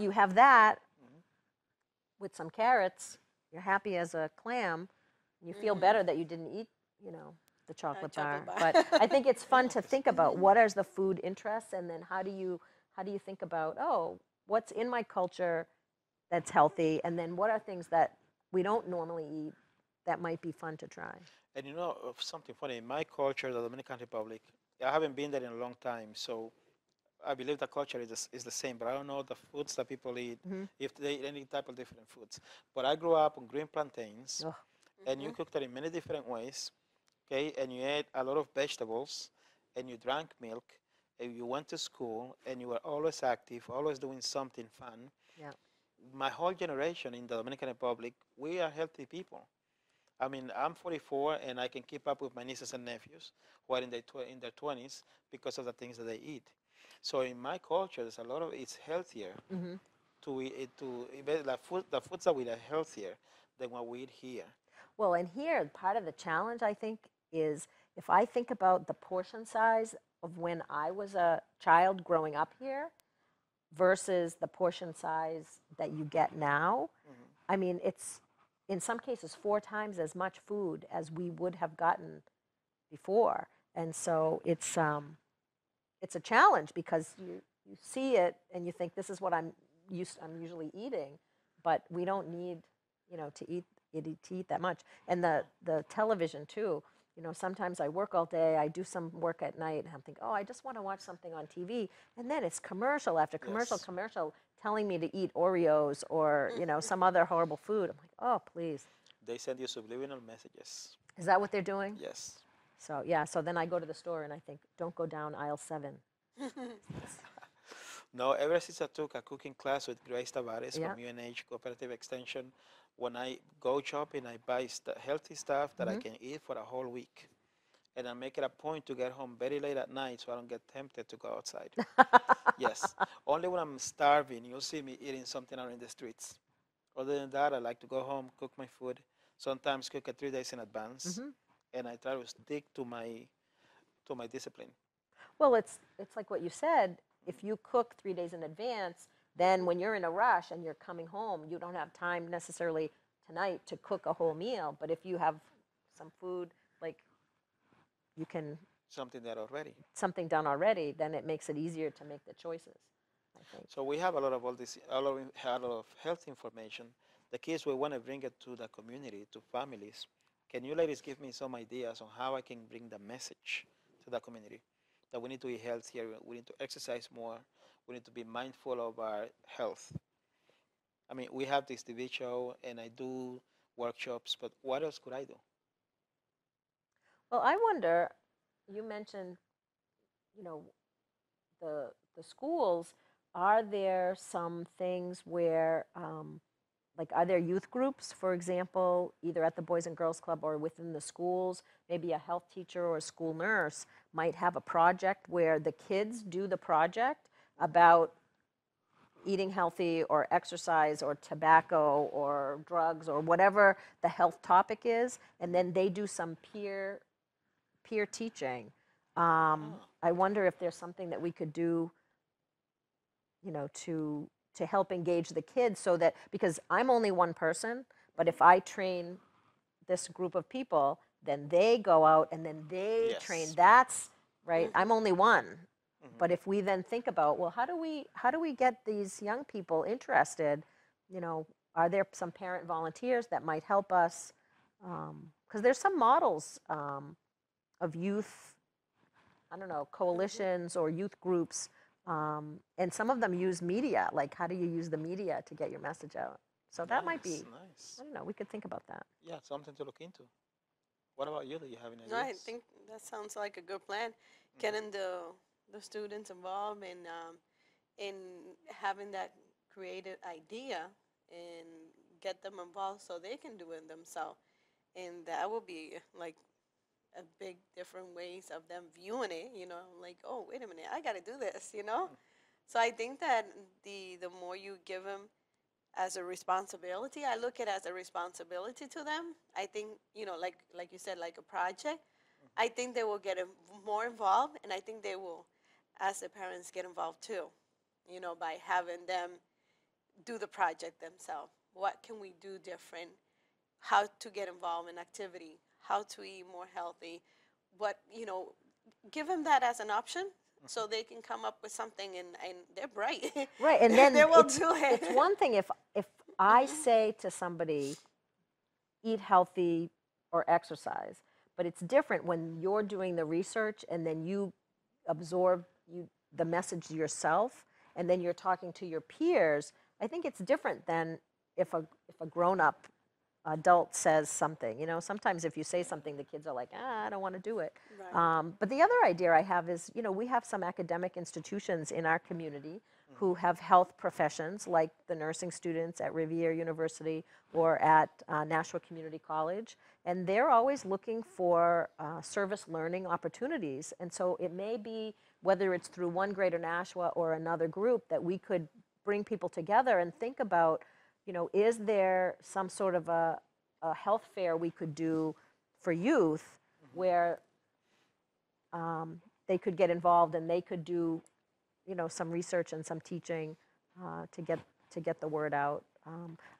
you have that with some carrots. You're happy as a clam. You feel better that you didn't eat, the chocolate bar. But I think it's fun to think about what are the food interests, and then how do you think about, what's in my culture that's healthy, and then what are things that we don't normally eat that might be fun to try. And something funny, in my culture, the Dominican Republic, I haven't been there in a long time, so I believe the culture is the same, but I don't know the foods that people eat, if they eat any type of different foods. But I grew up on green plantains, and you cooked it in many different ways, okay? And you ate a lot of vegetables, and you drank milk, and you went to school, and you were always active, always doing something fun. Yeah. My whole generation in the Dominican Republic, we are healthy people. I mean, I'm 44, and I can keep up with my nieces and nephews who are in their 20s because of the things that they eat. So in my culture, there's a lot of it's healthier to eat the foods that we are healthier than what we eat here. Well, and here, part of the challenge, I think, is if I think about the portion size of when I was a child growing up here versus the portion size that you get now, I mean, it's in some cases 4 times as much food as we would have gotten before. And so it's a challenge because you see it and you think this is what I'm usually eating, but we don't need, to eat that much. And the television too. Sometimes I work all day, I do some work at night, and I'm thinking, I just want to watch something on TV. And then it's commercial after commercial, commercial telling me to eat Oreos or, some other horrible food. I'm like, oh, please. They send you subliminal messages. Is that what they're doing? Yes. So, so then I go to the store and I think, don't go down aisle 7. No, ever since I took a cooking class with Grace Tavares from UNH Cooperative Extension, when I go shopping, I buy healthy stuff that I can eat for a whole week. And I make it a point to get home very late at night so I don't get tempted to go outside. Yes. Only when I'm starving, you'll see me eating something out in the streets. Other than that, I like to go home, cook my food, sometimes cook it 3 days in advance. And I try to stick to my discipline. Well, it's like what you said. If you cook 3 days in advance, then when you're in a rush and you're coming home, you don't have time necessarily tonight to cook a whole meal. But if you have some food, like you can something done already, then it makes it easier to make the choices, I think. So we have a lot of health information. The key is we want to bring it to the community, to families. Can you ladies give me some ideas on how I can bring the message to the community that we need to eat healthier, we need to exercise more, we need to be mindful of our health? I mean, we have this TV show and I do workshops, but what else could I do? Well, I wonder, you mentioned, the schools, are there some things where, are there youth groups, for example, either at the Boys and Girls Club or within the schools? Maybe a health teacher or a school nurse might have a project where the kids do the project about eating healthy or exercise or tobacco or drugs or whatever the health topic is, and then they do some peer teaching. I wonder if there's something that we could do, to help engage the kids, so that, because I'm only one person, but if I train this group of people, then they go out and then they train. That's right. I'm only one. But if we then think about, well, how do we get these young people interested, are there some parent volunteers that might help us? Because there's some models of youth, I don't know, coalitions or youth groups, and some of them use media. Like, how do you use the media to get your message out? So that might be, nice. I don't know, we could think about that. Yeah, something to look into. What about you? Do you have any ideas? No, I think that sounds like a good plan. Getting the students involved in having that creative idea and get them involved so they can do it themselves. And that will be like a big different ways of them viewing it, you know, like, oh, wait a minute, I got to do this, you know? So I think that the more you give them as a responsibility, I look at it as a responsibility to them. I think, you know, like you said, like a project, I think they will get more involved, and I think they will, as the parents, get involved too, you know, by having them do the project themselves. What can we do different? How to get involved in activity? How to eat more healthy? What, you know, give them that as an option so they can come up with something, and they're bright. Right, and then they will do it. It's one thing if I say to somebody, eat healthy or exercise, but it's different when you're doing the research and then you absorb the message yourself, and then you're talking to your peers. I think it's different than if a grown-up adult says something. You know, sometimes if you say something, the kids are like, I don't want to do it. Right. But the other idea I have is, you know, we have some academic institutions in our community who have health professions, like the nursing students at Rivier University or at Nashua Community College, and they're always looking for service learning opportunities. And so it may be, whether it's through One Greater Nashua or another group, that we could bring people together and think about, you know, is there some sort of a health fair we could do for youth where they could get involved and they could do, you know, some research and some teaching to get the word out.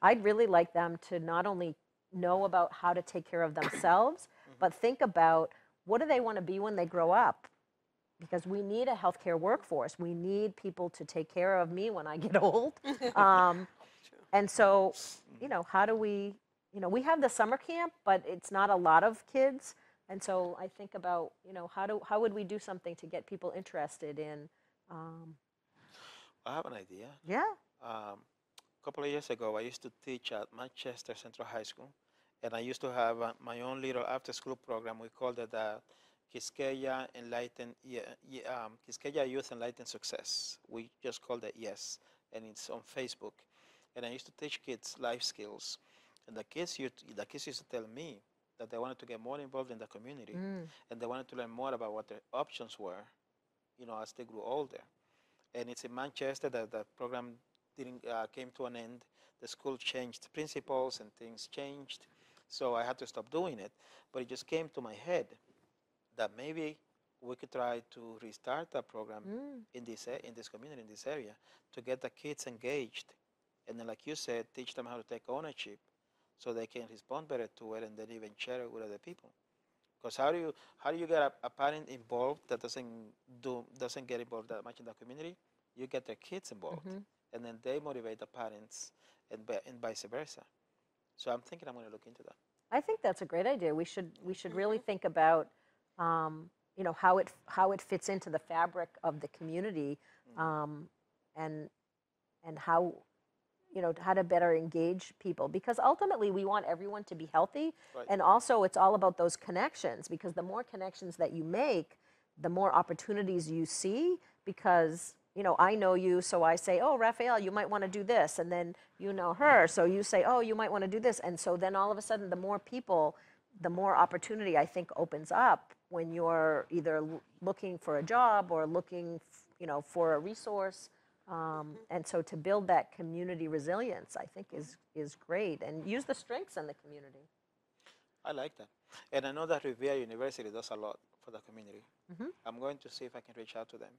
I'd really like them to not only know about how to take care of themselves, but think about what do they want to be when they grow up. Because we need a healthcare workforce. We need people to take care of me when I get old. And so, you know, how do we, you know, we have the summer camp, but it's not a lot of kids. And so I think about, you know, how would we do something to get people interested in? I have an idea. Yeah. A couple of years ago, I used to teach at Manchester Central High School, and I used to have my own little after-school program. We called it Quisqueya Quisqueya Youth Enlightened Success. We just called it YES, and it's on Facebook. And I used to teach kids life skills, and the kids used to tell me that they wanted to get more involved in the community, and they wanted to learn more about what their options were, you know, as they grew older. And it's in Manchester that the program came to an end. The school changed principals and things changed, so I had to stop doing it. But it just came to my head that maybe we could try to restart that program in this community, in this area, to get the kids engaged, and then, like you said, teach them how to take ownership, so they can respond better to it, and then even share it with other people. Because how do you get a parent involved that doesn't get involved that much in the community? You get their kids involved, and then they motivate the parents, and vice versa. So I'm thinking I'm going to look into that. I think that's a great idea. We should really think about, you know, how it fits into the fabric of the community, and how, you know, how to better engage people, because ultimately we want everyone to be healthy. Right. And also it's all about those connections, because the more connections that you make, the more opportunities you see. Because, you know, I know you, so I say, oh, Raphael, you might want to do this, and then you know her, so you say, oh, you might want to do this. And so then all of a sudden, the more people, the more opportunity, I think, opens up when you're either looking for a job or looking, you know, for a resource. And so to build that community resilience, I think is great, and use the strengths in the community. I like that. And I know that Riviera University does a lot for the community. I'm going to see if I can reach out to them,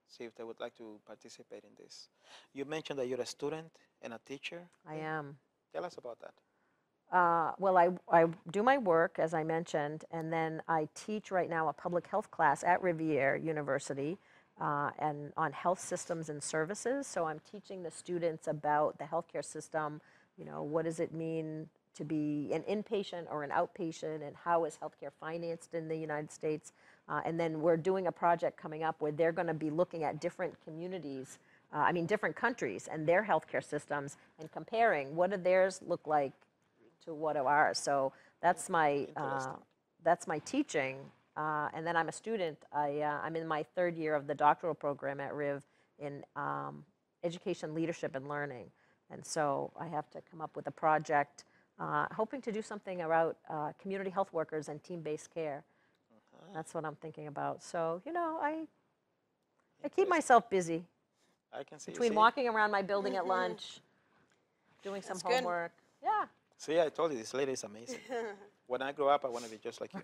see if they would like to participate in this. You mentioned that you're a student and a teacher. I am. Tell us about that. Well, I do my work, as I mentioned, and then I teach right now a public health class at Rivier University, and on health systems and services. So I'm teaching the students about the healthcare system, You know, what does it mean to be an inpatient or an outpatient, and how is healthcare financed in the United States? And then we're doing a project coming up where they're going to be looking at different communities, different countries and their healthcare systems, and comparing what do theirs look like to what of ours. So that's my teaching. And then I'm a student. I'm in my 3rd year of the doctoral program at RIV in education, leadership, and learning. And so I have to come up with a project, hoping to do something about community health workers and team-based care. That's what I'm thinking about. So, you know, I keep myself busy I can see. between walking around my building at lunch, doing some That's good. homework. Yeah. See, I told you, this lady is amazing. When I grow up, I want to be just like you.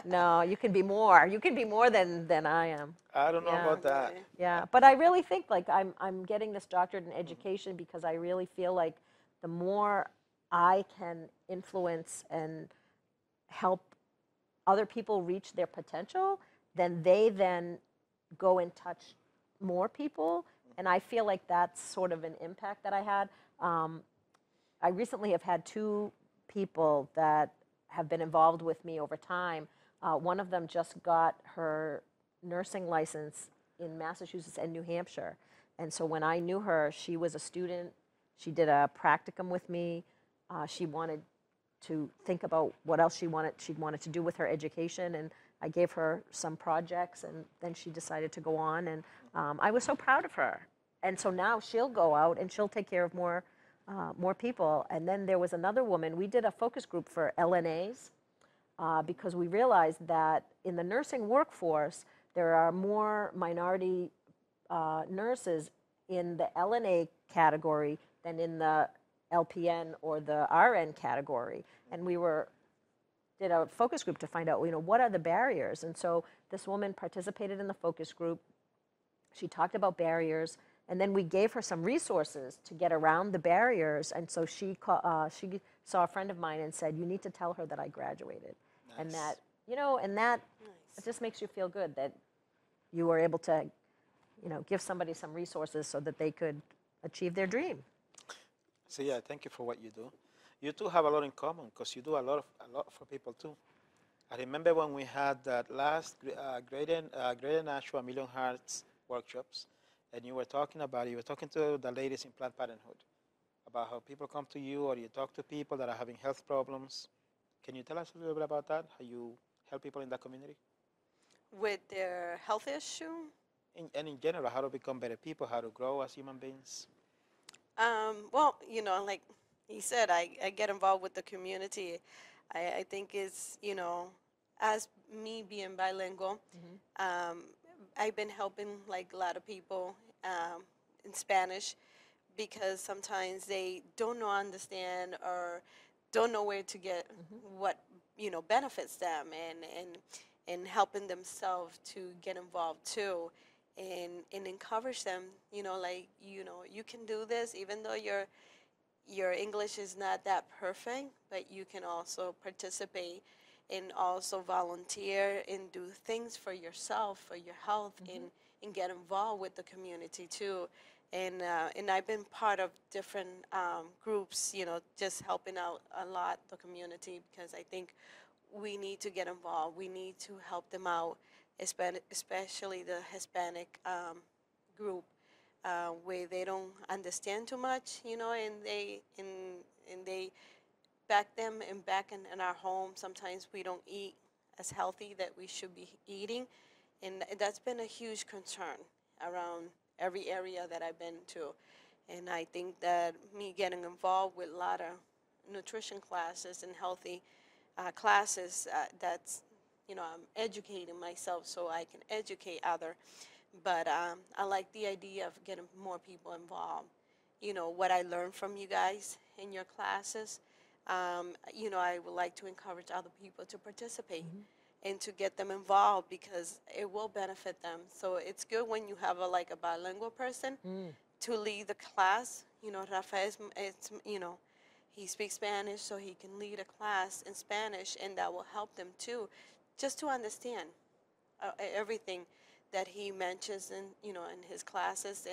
No, you can be more. You can be more than I am. I don't know Yeah. about that. Yeah, but I really think like I'm getting this doctorate in education because I really feel like the more I can influence and help other people reach their potential, then they then go and touch more people. And I feel like that's sort of an impact that I had. I recently have had 2 people that have been involved with me over time. One of them just got her nursing license in Massachusetts and New Hampshire. And so when I knew her, she was a student. She did a practicum with me. She wanted to think about what else she wanted to do with her education, and I gave her some projects, and then she decided to go on, and I was so proud of her. And so now she'll go out and she'll take care of more people. And then there was another woman. We did a focus group for LNAs because we realized that in the nursing workforce, there are more minority nurses in the LNA category than in the LPN or the RN category. And we did a focus group to find out, you know, what are the barriers? And so this woman participated in the focus group. She talked about barriers, and then we gave her some resources to get around the barriers. And so she saw a friend of mine and said, you need to tell her that I graduated. Nice. And that, you know, and that it just makes you feel good that you were able to, you know, give somebody some resources so that they could achieve their dream. So yeah, thank you for what you do. You two have a lot in common because you do a lot for people too. I remember when we had that last Greater Nashua Million Hearts workshops, and you were talking to the ladies in Planned Parenthood about how people come to you, or you talk to people that are having health problems. Can you tell us a little bit about that, how you help people in that community? With their health issue? And in general, how to become better people, how to grow as human beings? Well, you know, like he said, I get involved with the community. I think it's, you know, as me being bilingual, I've been helping like a lot of people in Spanish because sometimes they don't understand or don't know where to get what, you know, benefits them, and helping themselves to get involved too. And encourage them, you know, like, you know, you can do this even though your English is not that perfect, but you can also participate and also volunteer and do things for yourself, for your health, and get involved with the community too. And I've been part of different groups, you know, just helping out a lot the community, because I think we need to get involved. We need to help them out, especially the Hispanic group, where they don't understand too much, you know, and they back them and back in our home. Sometimes we don't eat as healthy that we should be eating, and that's been a huge concern around every area that I've been to. And I think that me getting involved with a lot of nutrition classes and healthy classes, that's, you know, I'm educating myself so I can educate others. But I like the idea of getting more people involved. You know, what I learned from you guys in your classes, you know, I would like to encourage other people to participate and to get them involved, because it will benefit them. So it's good when you have a bilingual person to lead the class. You know, Rafael, you know, he speaks Spanish, so he can lead a class in Spanish, and that will help them too, just to understand everything that he mentions in, you know, in his classes,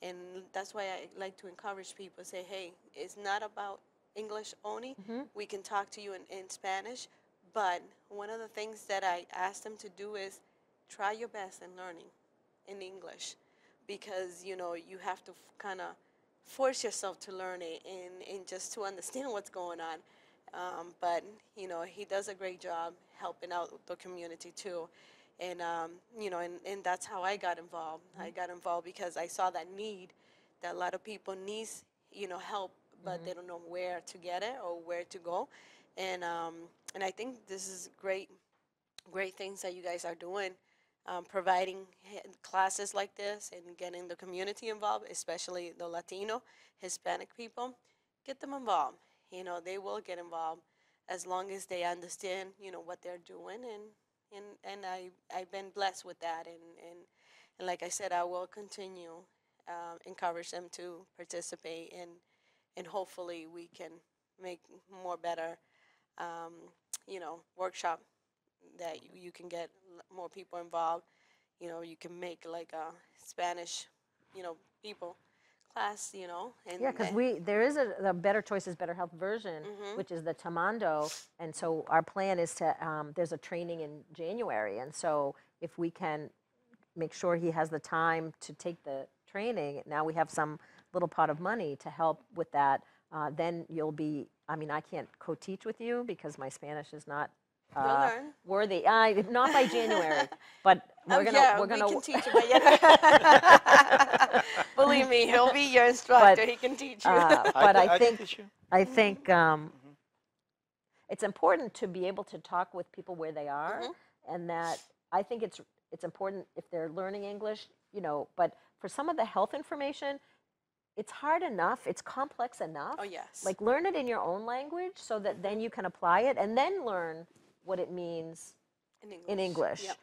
And that's why I like to encourage people, say, hey, it's not about English only. We can talk to you in Spanish, but one of the things that I ask them to do is try your best in learning in English, because, you know, you have to kind of force yourself to learn it and just to understand what's going on. But, you know, he does a great job helping out the community too. And, you know, and that's how I got involved. I got involved because I saw that need, that a lot of people need, you know, help, but they don't know where to get it or where to go. And I think this is great things that you guys are doing, providing classes like this and getting the community involved, especially the Latino, Hispanic people. Get them involved. You know, they will get involved as long as they understand, you know, what they're doing. And I've been blessed with that. And like I said, I will continue encourage them to participate, and hopefully we can make more better, you know, workshop that you can get more people involved. You know, you can make like a Spanish, you know, people class, you know. And Yeah, because there is a Better Choices, Better Health version, which is the Tamando, and so our plan is to, there's a training in January, and so if we can make sure he has the time to take the training, now we have some little pot of money to help with that, then you'll be, I mean, I can't co-teach with you because my Spanish is not worthy. Not by January, but we're gonna. We can teach him. Believe me, he'll be your instructor. He can teach you. But I think teach you. it's important to be able to talk with people where they are, and that I think it's important if they're learning English, you know. But for some of the health information, it's hard enough. It's complex enough. Oh, yes. Like, learn it in your own language so that then you can apply it, and then learn what it means in English. Yep.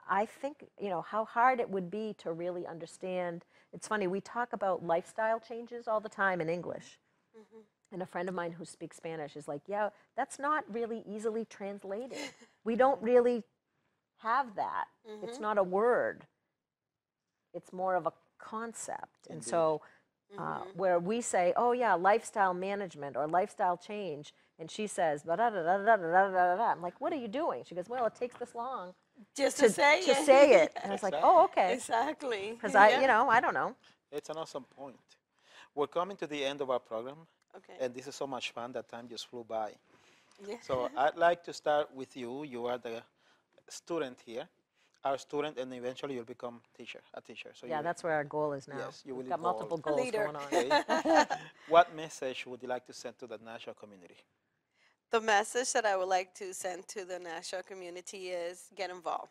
I think, you know, how hard it would be to really understand. It's funny, we talk about lifestyle changes all the time in English. And a friend of mine who speaks Spanish is like, yeah, that's not really easily translated. We don't really have that. It's not a word. It's more of a concept. And so where we say, oh yeah, lifestyle management or lifestyle change, and she says, I'm like, what are you doing? She goes, well, it takes this long just to say it. And I was like, oh, okay. Exactly. Because you know, I don't know. It's an awesome point. We're coming to the end of our program. Okay. And this is so much fun that time just flew by. Yeah. So I'd like to start with you. You are the student here, our student, and eventually you'll become a teacher. So yeah, that's where our goal is now. Yes, you will We've got evolve. multiple goals Leader. going on. Okay. What message would you like to send to the national community? The message that I would like to send to the national community is get involved.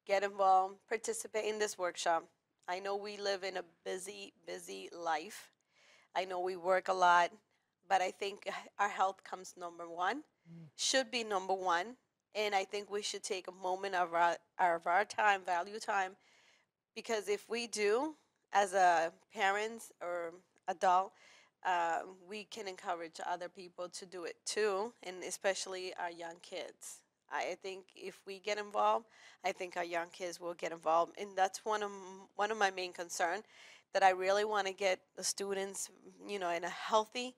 Get involved, participate in this workshop. I know we live in a busy, busy life. I know we work a lot, but I think our health comes number one, should be number one. And I think we should take a moment of our time, value time, because if we do, as a parents or adult, we can encourage other people to do it too, and especially our young kids. I think if we get involved, I think our young kids will get involved, and that's one of my main concerns, that I really want to get the students, you know, in a healthy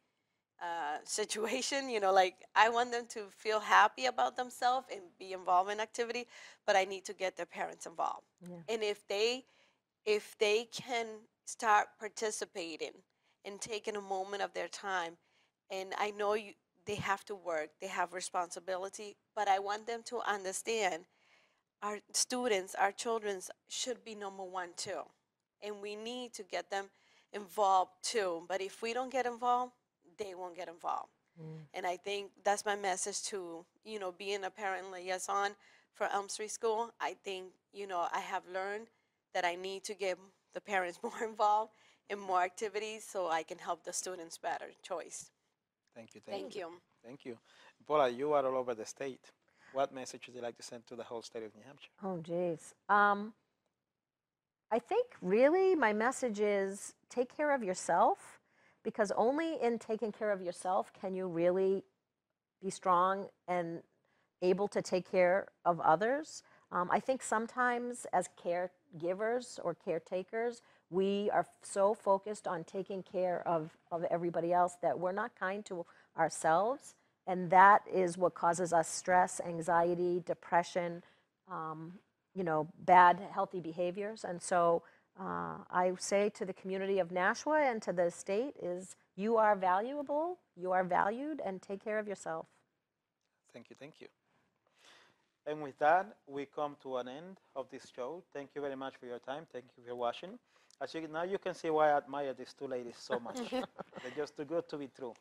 situation. You know, like, I want them to feel happy about themselves and be involved in activity, but I need to get their parents involved. Yeah. And if they can start participating and taking a moment of their time, and I know they have to work, they have responsibility, but I want them to understand our students, our children should be number one too. And we need to get them involved too. But if we don't get involved, they won't get involved. And I think that's my message to, you know, being a parent liaison for Elm Street School. I think, you know, I have learned that I need to get the parents more involved in more activities so I can help the students better choice. Thank you. Thank you. Thank you. Paula, you are all over the state. What message would you like to send to the whole state of New Hampshire? Oh, geez. I think really my message is take care of yourself, because only in taking care of yourself can you really be strong and able to take care of others. I think sometimes as caregivers or caretakers. We are so focused on taking care of everybody else that we're not kind to ourselves. And that is what causes us stress, anxiety, depression, you know, bad healthy behaviors. And so I say to the community of Nashua and to the state is you are valuable, you are valued, and take care of yourself. Thank you, thank you. And with that, we come to an end of this show. Thank you very much for your time. Thank you for watching. Now you can see why I admire these two ladies so much. They're just too good to be true.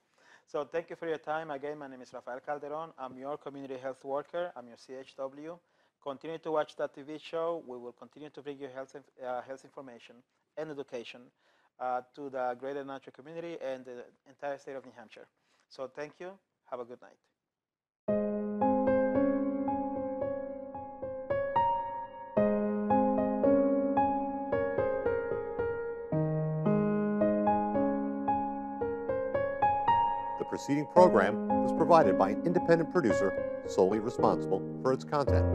So thank you for your time. Again, my name is Rafael Calderon. I'm your community health worker. I'm your CHW. Continue to watch that TV show. We will continue to bring you health information and education to the greater Nashua community and the entire state of New Hampshire. So thank you. Have a good night. The preceding program was provided by an independent producer solely responsible for its content.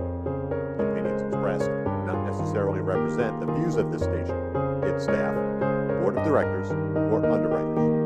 The opinions expressed do not necessarily represent the views of this station, its staff, board of directors, or underwriters.